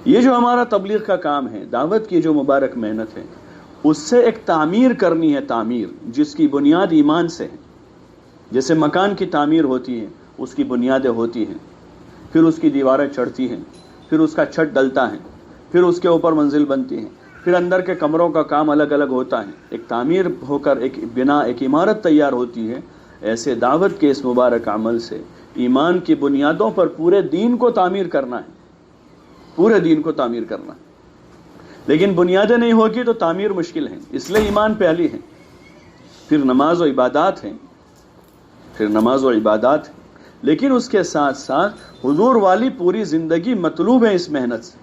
یہ جو ہمارا تبلیغ کا کام ہے، دعوت کی جو مبارک محنت ہے، اس سے ایک تعمیر کرنی ہے، تعمیر جس کی بنیاد ایمان سے ہے. جیسے مکان کی تعمیر ہوتی ہے، اس کی بنیادیں ہوتی ہیں، پھر اس کی دیواریں چڑھتی ہیں، پھر اس کا چھت ڈلتا ہے، پھر اس کے اوپر منزل بنتی ہیں، پھر اندر کے کمروں کا کام الگ الگ ہوتا ہے، ایک تعمیر ہو کر ایک بنا، ایک عمارت تیار ہوتی ہے. ایسے دعوت کے اس مبارک عمل سے ایمان کی بنیادوں پر پورے دین کو تعمیر کرنا ہے، پورے دین کو تعمیر کرنا ہے. لیکن بنیادیں نہیں ہوگی تو تعمیر مشکل ہے. اس لیے ایمان پہلی ہے، پھر نماز و عبادات ہیں، پھر نماز و عبادات ہیں. لیکن اس کے ساتھ ساتھ حضور والی پوری زندگی مطلوب ہے اس محنت سے.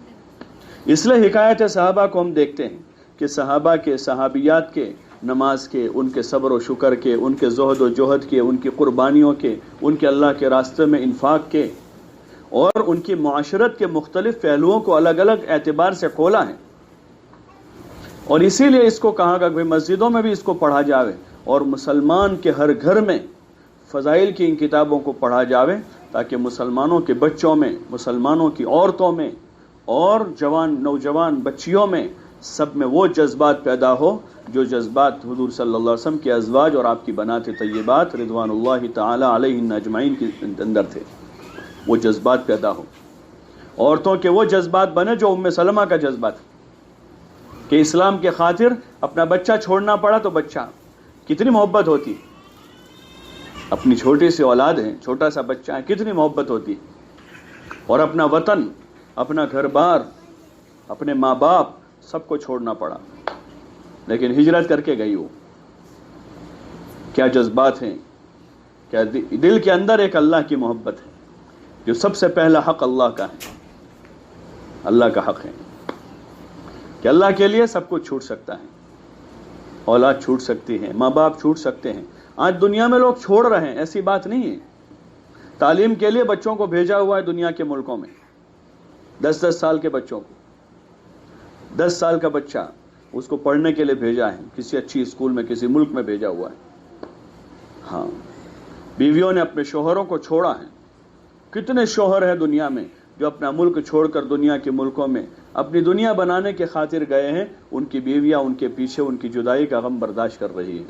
اس لیے حکایت صحابہ کو ہم دیکھتے ہیں کہ صحابہ کے، صحابیات کے، نماز کے، ان کے صبر و شکر کے، ان کے زہد و جہد کے، ان کی قربانیوں کے، ان کے اللہ کے راستے میں انفاق کے، اور ان کی معاشرت کے مختلف پہلوؤں کو الگ الگ اعتبار سے کھولا ہے. اور اسی لیے اس کو کہا گیا کہ مسجدوں میں بھی اس کو پڑھا جاوے اور مسلمان کے ہر گھر میں فضائل کی ان کتابوں کو پڑھا جاوے، تاکہ مسلمانوں کے بچوں میں، مسلمانوں کی عورتوں میں اور نوجوان بچیوں میں سب میں وہ جذبات پیدا ہو جو جذبات حضور صلی اللہ علیہ وسلم کے ازواج اور آپ کی بنات طیبات رضوان اللہ تعالی علیہن اجمعین کے اندر تھے. وہ جذبات پیدا ہو، عورتوں کے وہ جذبات بنے جو ام سلمہ کا جذبہ تھا کہ اسلام کے خاطر اپنا بچہ چھوڑنا پڑا تو بچہ کتنی محبت ہوتی، اپنی چھوٹی سی اولاد ہے، چھوٹا سا بچہ ہے، کتنی محبت ہوتی. اور اپنا وطن، اپنا گھر بار، اپنے ماں باپ سب کو چھوڑنا پڑا، لیکن ہجرت کر کے گئی. وہ کیا جذبات ہیں، کیا دل کے اندر ایک اللہ کی محبت ہے جو سب سے پہلا حق اللہ کا ہے، اللہ کا حق ہے کہ اللہ کے لیے سب کچھ چھوٹ سکتا ہے. اولاد چھوٹ سکتی ہے، ماں باپ چھوٹ سکتے ہیں. آج دنیا میں لوگ چھوڑ رہے ہیں، ایسی بات نہیں ہے. تعلیم کے لیے بچوں کو بھیجا ہوا ہے دنیا کے ملکوں میں، 10 سال کے بچوں کو، 10 سال کا بچہ اس کو پڑھنے کے لیے بھیجا ہے، کسی اچھی اسکول میں، کسی ملک میں بھیجا ہوا ہے. ہاں، بیویوں نے اپنے شوہروں کو چھوڑا ہے. کتنے شوہر ہیں دنیا میں جو اپنا ملک چھوڑ کر دنیا کے ملکوں میں اپنی دنیا بنانے کے خاطر گئے ہیں. ان کی بیویاں ان کے پیچھے ان کی جدائی کا غم برداشت کر رہی ہیں.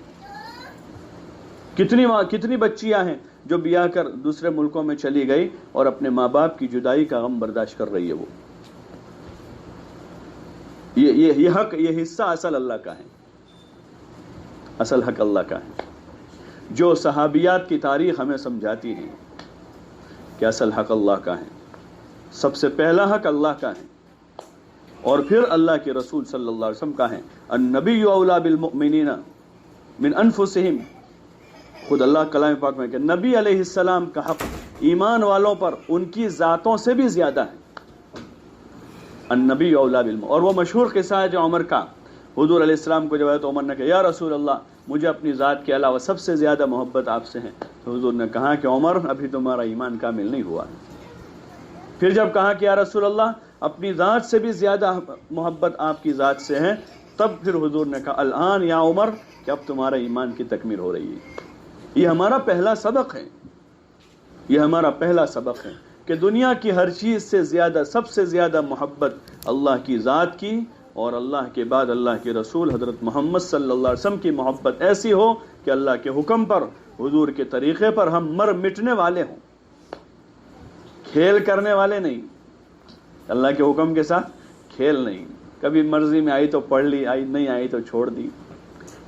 کتنی بچیاں ہیں جو بیاہ کر دوسرے ملکوں میں چلی گئی اور اپنے ماں باپ کی جدائی کا غم برداشت کر رہی ہے. وہ یہ حق، یہ حصہ اصل اللہ کا ہے، اصل حق اللہ کا ہے. جو صحابیات کی تاریخ ہمیں سمجھاتی ہے کہ اصل حق اللہ کا ہے. سب سے پہلا حق اللہ کا ہے، اور پھر اللہ کے رسول صلی اللہ علیہ وسلم کا ہے. النبی اولی بالمؤمنین من انفسہم. خود اللہ کلام پاک میں کہ نبی علیہ السلام کا حق ایمان والوں پر ان کی ذاتوں سے بھی زیادہ ہے. النبی اولی بالمؤمنین. اور وہ مشہور قصہ ہے جو عمر کا، حضور علیہ السلام کو جب آیا تو عمر نے کہا یا رسول اللہ مجھے اپنی ذات کے علاوہ سب سے زیادہ محبت آپ سے ہے. تو حضور نے کہا کہ عمر ابھی تمہارا ایمان کامل نہیں ہوا. پھر جب کہا کہ یا رسول اللہ اپنی ذات سے بھی زیادہ محبت آپ کی ذات سے ہے، تب پھر حضور نے کہا الآن یا عمر کہ اب تمہارا ایمان کی تکمیل ہو رہی ہے. یہ ہمارا پہلا سبق ہے، یہ ہمارا پہلا سبق ہے کہ دنیا کی ہر چیز سے زیادہ، سب سے زیادہ محبت اللہ کی ذات کی، اور اللہ کے بعد اللہ کے رسول حضرت محمد صلی اللہ علیہ وسلم کی محبت ایسی ہو کہ اللہ کے حکم پر، حضور کے طریقے پر ہم مر مٹنے والے ہوں، کھیل کرنے والے نہیں. اللہ کے حکم کے ساتھ کھیل نہیں. کبھی مرضی میں آئی تو پڑھ لی، آئی نہیں آئی تو چھوڑ دی.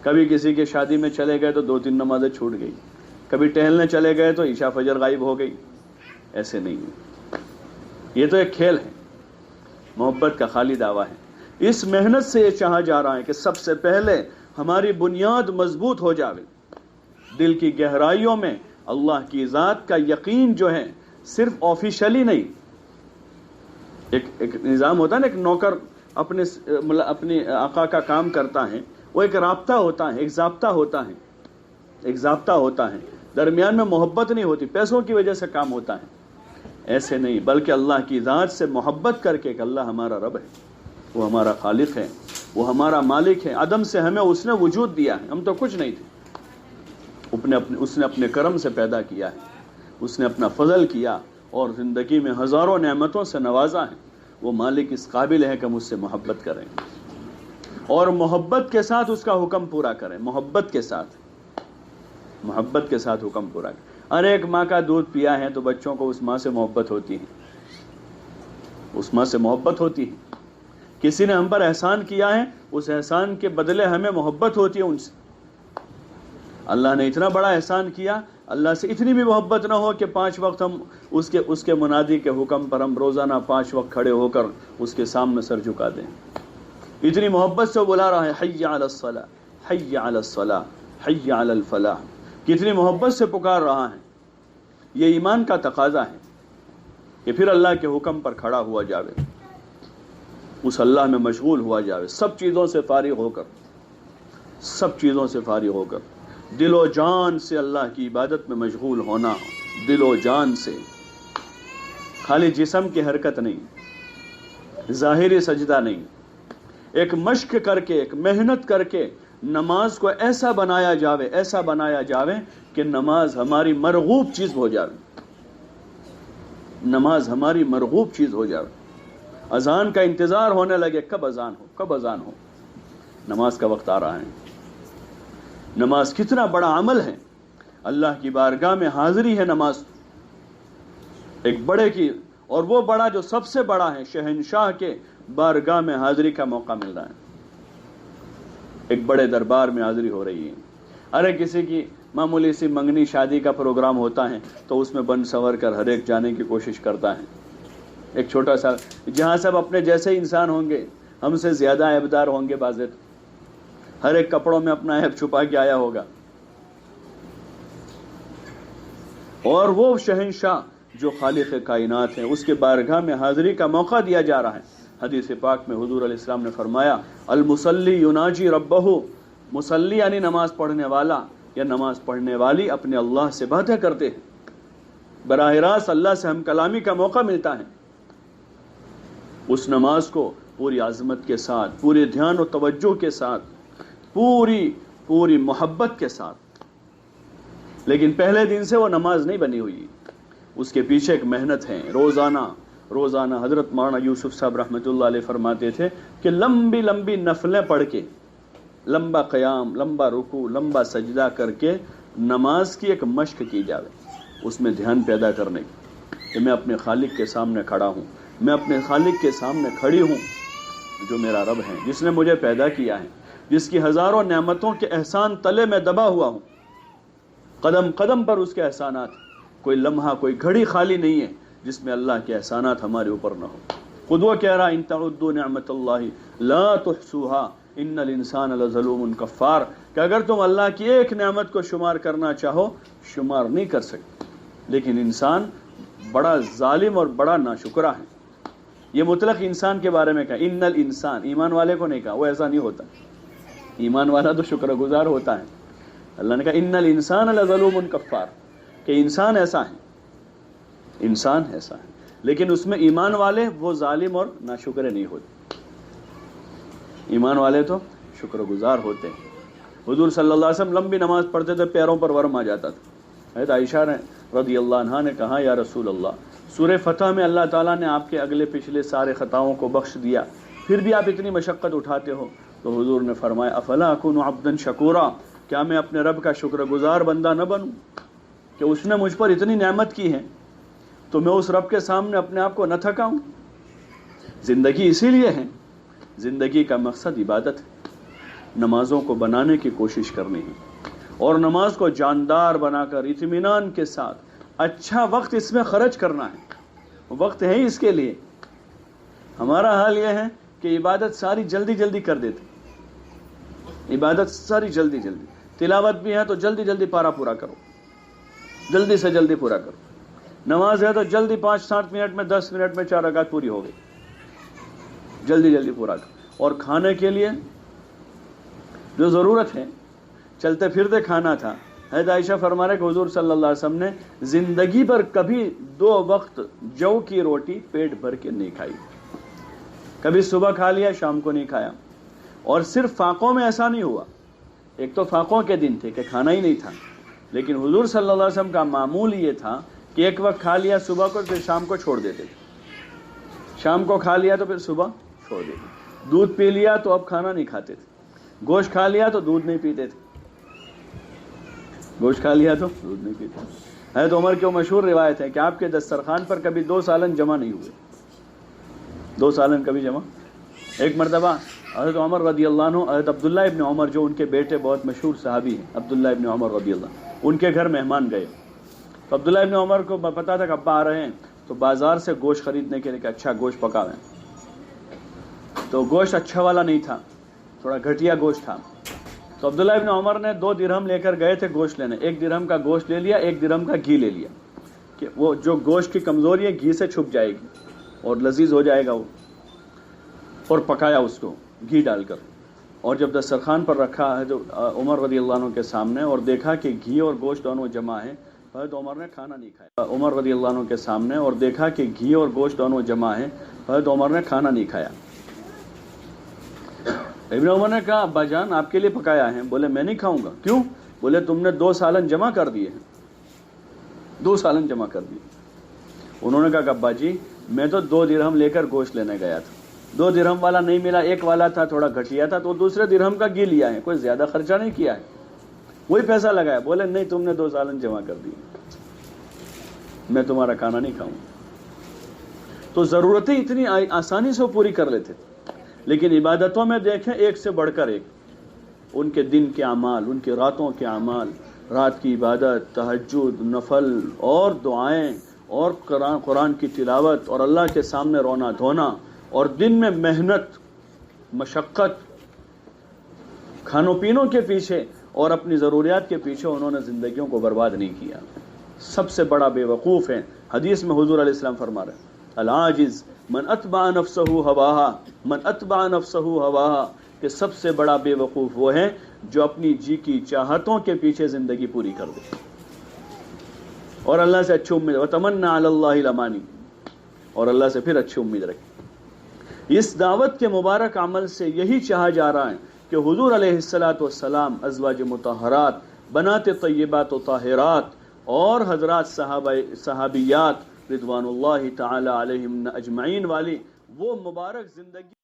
کبھی کسی کے شادی میں چلے گئے تو 2-3 نمازیں چھوٹ گئی. کبھی ٹہلنے چلے گئے تو عشاء فجر غائب ہو گئی. ایسے نہیں ہے. یہ تو ایک کھیل ہے، محبت کا خالی دعویٰ ہے. اس محنت سے یہ چاہا جا رہا ہے کہ سب سے پہلے ہماری بنیاد مضبوط ہو جاوے. دل کی گہرائیوں میں اللہ کی ذات کا یقین جو ہے صرف آفیشلی نہیں. ایک نظام ہوتا ہے نا، ایک نوکر اپنے آقا کا کام کرتا ہے، وہ ایک رابطہ ہوتا ہے، ایک ضابطہ ہوتا ہے، ایک ضابطہ ہوتا ہے. درمیان میں محبت نہیں ہوتی، پیسوں کی وجہ سے کام ہوتا ہے. ایسے نہیں، بلکہ اللہ کی ذات سے محبت کر کے کہ اللہ ہمارا رب ہے، وہ ہمارا خالق ہے، وہ ہمارا مالک ہے. عدم سے ہمیں اس نے وجود دیا ہے، ہم تو کچھ نہیں تھے. اس نے اپنے کرم سے پیدا کیا ہے، اس نے اپنا فضل کیا اور زندگی میں ہزاروں نعمتوں سے نوازا ہے. وہ مالک اس قابل ہے کہ مجھ سے محبت کریں اور محبت کے ساتھ اس کا حکم پورا کریں. محبت کے ساتھ حکم پورا کریں. ارے ایک ماں کا دودھ پیا ہے تو بچوں کو اس ماں سے محبت ہوتی ہے. کسی نے ہم پر احسان کیا ہے، اس احسان کے بدلے ہمیں محبت ہوتی ہے ان سے. اللہ نے اتنا بڑا احسان کیا، اللہ سے اتنی بھی محبت نہ ہو کہ 5 وقت ہم اس کے منادی کے حکم پر ہم روزانہ 5 وقت کھڑے ہو کر اس کے سامنے سر جھکا دیں. اتنی محبت سے بلا رہا ہے، حی علی الصلاۃ، حی علی الصلاۃ، حی علی الفلاح. کتنی محبت سے پکار رہا ہے. یہ ایمان کا تقاضا ہے کہ پھر اللہ کے حکم پر کھڑا ہوا جاوے، اس اللہ میں مشغول ہوا جاوے، سب چیزوں سے فارغ ہو کر دل و جان سے اللہ کی عبادت میں مشغول ہونا. دل و جان سے، خالی جسم کی حرکت نہیں، ظاہری سجدہ نہیں. ایک مشق کر کے، ایک محنت کر کے نماز کو ایسا بنایا جاوے کہ نماز ہماری مرغوب چیز ہو جاوے. اذان کا انتظار ہونے لگے، کب اذان ہو. نماز کا وقت آ رہا ہے. نماز کتنا بڑا عمل ہے. اللہ کی بارگاہ میں حاضری ہے نماز ایک بڑے کی، اور وہ بڑا جو سب سے بڑا ہے، شہنشاہ کے بارگاہ میں حاضری کا موقع مل رہا ہے. ایک بڑے دربار میں حاضری ہو رہی ہے. ارے کسی کی معمولی سی منگنی شادی کا پروگرام ہوتا ہے تو اس میں بن سنور کر ہر ایک جانے کی کوشش کرتا ہے. ایک چھوٹا سا، جہاں سب اپنے جیسے انسان ہوں گے، ہم سے زیادہ عیبدار ہوں گے، بازت ہر ایک کپڑوں میں اپنا عیب چھپا کے آیا ہوگا. اور وہ شہنشاہ جو خالق کائنات ہیں، اس کے بارگاہ میں حاضری کا موقع دیا جا رہا ہے. حدیث پاک میں حضور علیہ السلام نے فرمایا، المصلی یناجی ربہ، مصلی یعنی نماز پڑھنے والا یا نماز پڑھنے والی اپنے اللہ سے باتیں کرتے ہیں. براہ راست اللہ سے ہم کلامی کا موقع ملتا ہے. اس نماز کو پوری عظمت کے ساتھ، پورے دھیان و توجہ کے ساتھ، پوری محبت کے ساتھ. لیکن پہلے دن سے وہ نماز نہیں بنی ہوئی، اس کے پیچھے ایک محنت ہے. روزانہ حضرت مولانا یوسف صاحب رحمۃ اللہ علیہ فرماتے تھے کہ لمبی نفلیں پڑھ کے، لمبا قیام، لمبا رکوع، لمبا سجدہ کر کے نماز کی ایک مشق کی جاوے، اس میں دھیان پیدا کرنے کی کہ میں اپنے خالق کے سامنے کھڑا ہوں، میں اپنے خالق کے سامنے کھڑی ہوں جو میرا رب ہے، جس نے مجھے پیدا کیا ہے، جس کی ہزاروں نعمتوں کے احسان تلے میں دبا ہوا ہوں. قدم قدم پر اس کے احسانات، کوئی لمحہ، کوئی گھڑی خالی نہیں ہے جس میں اللہ کے احسانات ہمارے اوپر نہ ہو. خود وہ کہہ رہا، ان تعدوا نعمت اللہ لا تحصوها ان الانسان لظلوم کفار، کہ اگر تم اللہ کی ایک نعمت کو شمار کرنا چاہو، شمار نہیں کر سکتے. لیکن انسان بڑا ظالم اور بڑا ناشکرا ہے. یہ مطلق انسان کے بارے میں کہا، ان الانسان، ایمان والے کو نہیں کہا، وہ ایسا نہیں ہوتا. ایمان والا تو شکر گزار ہوتا ہے. اللہ نے کہا ان الانسان لظلوم کفار، کہ انسان ایسا ہے. لیکن اس میں ایمان والے وہ ظالم اور ناشکرے نہیں ہوتے. ایمان والے تو شکر گزار ہوتے ہیں. حضور صلی اللہ علیہ وسلم لمبی نماز پڑھتے تھے، پیروں پر ورم آ جاتا تھا. حضرت عائشہ رضی اللہ عنہا نے کہا، یا رسول اللہ، سورہ فتح میں اللہ تعالیٰ نے آپ کے اگلے پچھلے سارے خطاؤں کو بخش دیا، پھر بھی آپ اتنی مشقت اٹھاتے ہو. تو حضور نے فرمایا، افلا اکون عبدا شکورا، کیا میں اپنے رب کا شکر گزار بندہ نہ بنوں کہ اس نے مجھ پر اتنی نعمت کی ہے تو میں اس رب کے سامنے اپنے آپ کو نہ تھکاؤں. زندگی اسی لیے ہے، زندگی کا مقصد عبادت ہے. نمازوں کو بنانے کی کوشش کرنی ہے اور نماز کو جاندار بنا کر اطمینان کے ساتھ اچھا وقت اس میں خرچ کرنا ہے. وقت ہے اس کے لیے. ہمارا حال یہ ہے کہ عبادت ساری جلدی کر دیتے، عبادت ساری جلدی، تلاوت بھی ہے تو جلدی پارا پورا کرو، جلدی سے جلدی پورا کرو. نماز ہے تو جلدی 5-7 منٹ میں 10 منٹ میں 4 رکعت پوری ہو گئی، جلدی پورا کرو. اور کھانے کے لیے جو ضرورت ہے، چلتے پھرتے کھانا تھا. حضرت عائشہ فرما رہے کہ حضور صلی اللہ علیہ وسلم نے زندگی پر کبھی 2 وقت جو کی روٹی پیٹ بھر کے نہیں کھائی. کبھی صبح کھا لیا، شام کو نہیں کھایا. اور صرف فاقوں میں ایسا نہیں ہوا، ایک تو فاقوں کے دن تھے کہ کھانا ہی نہیں تھا، لیکن حضور صلی اللہ علیہ وسلم کا معمول یہ تھا کہ ایک وقت کھا لیا صبح کو، پھر شام کو چھوڑ دیتے تھے. شام کو کھا لیا تو پھر صبح چھوڑ دیتے، دودھ پی لیا تو اب کھانا نہیں کھاتے تھے، گوشت کھا لیا تو دودھ نہیں پیتے تھے، گوشت کھا لیا تو دودھ نہیں پیتے۔ حضرت عمر کی مشہور روایت ہے کہ آپ کے دسترخوان پر کبھی 2 سالن جمع نہیں ہوئے، 2 سالن کبھی جمع۔ ایک مرتبہ حضرت عمر رضی اللہ عنہ، حضرت عبداللہ ابن عمر جو ان کے بیٹے بہت مشہور صحابی ہیں، عبداللہ ابن عمر رضی اللہ، ان کے گھر مہمان گئے تو عبداللہ ابن عمر کو پتا تھا کہ ابا آ رہے ہیں، تو بازار سے گوشت خریدنے کے لیے کہ اچھا گوشت پکاویں، تو گوشت اچھا والا نہیں تھا، تھوڑا گھٹیا گوشت تھا، تو عبداللہ ابن عمر نے 2 درہم لے کر گئے تھے گوشت لینے، 1 درہم کا گوشت لے لیا، 1 درہم کا گھی لے لیا کہ وہ جو گوشت کی کمزوری ہے گھی سے چھپ جائے گی اور لذیذ ہو جائے گا وہ، اور پکایا اس کو گھی ڈال کر، اور جب دسترخوان پر رکھا ہے تو عمر رضی اللہ عنہ کے سامنے اور دیکھا کہ گھی اور گوشت دونوں جمع ہیں، حضرت عمر نے کھانا نہیں کھایا، عمر رضی اللہ عنہ کے سامنے اور دیکھا کہ گھی اور گوشت دونوں جمع ہیں، حضرت عمر نے کھانا نہیں کھایا۔ ابن عمر نے کہا ابا جان آپ کے لیے پکایا ہے، بولے میں نہیں کھاؤں گا، کیوں؟ بولے تم نے 2 سالن جمع کر دیے ہیں، 2 سالن جمع کر دیے۔ انہوں نے کہا کہ ابا جی میں تو 2 درہم لے کر گوشت لینے گیا تھا، 2 درہم والا نہیں ملا، 1 والا تھا تھوڑا گھٹیا تھا، تو دوسرے درہم کا گھی لیا ہے، کوئی زیادہ خرچہ نہیں کیا ہے، وہی پیسہ لگایا۔ بولے نہیں تم نے 2 سالن جمع کر دیے، میں تمہارا کھانا نہیں کھاؤں۔ تو ضرورتیں اتنی آسانی سے پوری کر لیتے تھے، لیکن عبادتوں میں دیکھیں ایک سے بڑھ کر ایک، ان کے دن کے اعمال، ان کے راتوں کے اعمال، رات کی عبادت، تہجد، نفل اور دعائیں اور قرآن کی تلاوت اور اللہ کے سامنے رونا دھونا، اور دن میں محنت، مشقت، کھانوں پینوں کے پیچھے اور اپنی ضروریات کے پیچھے انہوں نے زندگیوں کو برباد نہیں کیا۔ سب سے بڑا بے وقوف ہے، حدیث میں حضور علیہ السلام فرما رہے ہیں العاجز من اتبع نفسہ ہواہا، من اتبع نفسہ ہواہا، کہ سب سے بڑا بے وقوف وہ ہے جو اپنی جی کی چاہتوں کے پیچھے زندگی پوری کر دے اور اللہ سے اچھی امید، وتمنى علی اللہ الامانی، اور اللہ سے پھر اچھی امید رکھے۔ اس دعوت کے مبارک عمل سے یہی چاہا جا رہا ہے کہ حضور علیہ الصلوۃ والسلام، ازواج مطہرات، بنات طیبات و طاہرات اور حضرات صحابیات رضوان اللہ تعالی علیہم اجمعین والی وہ مبارک زندگی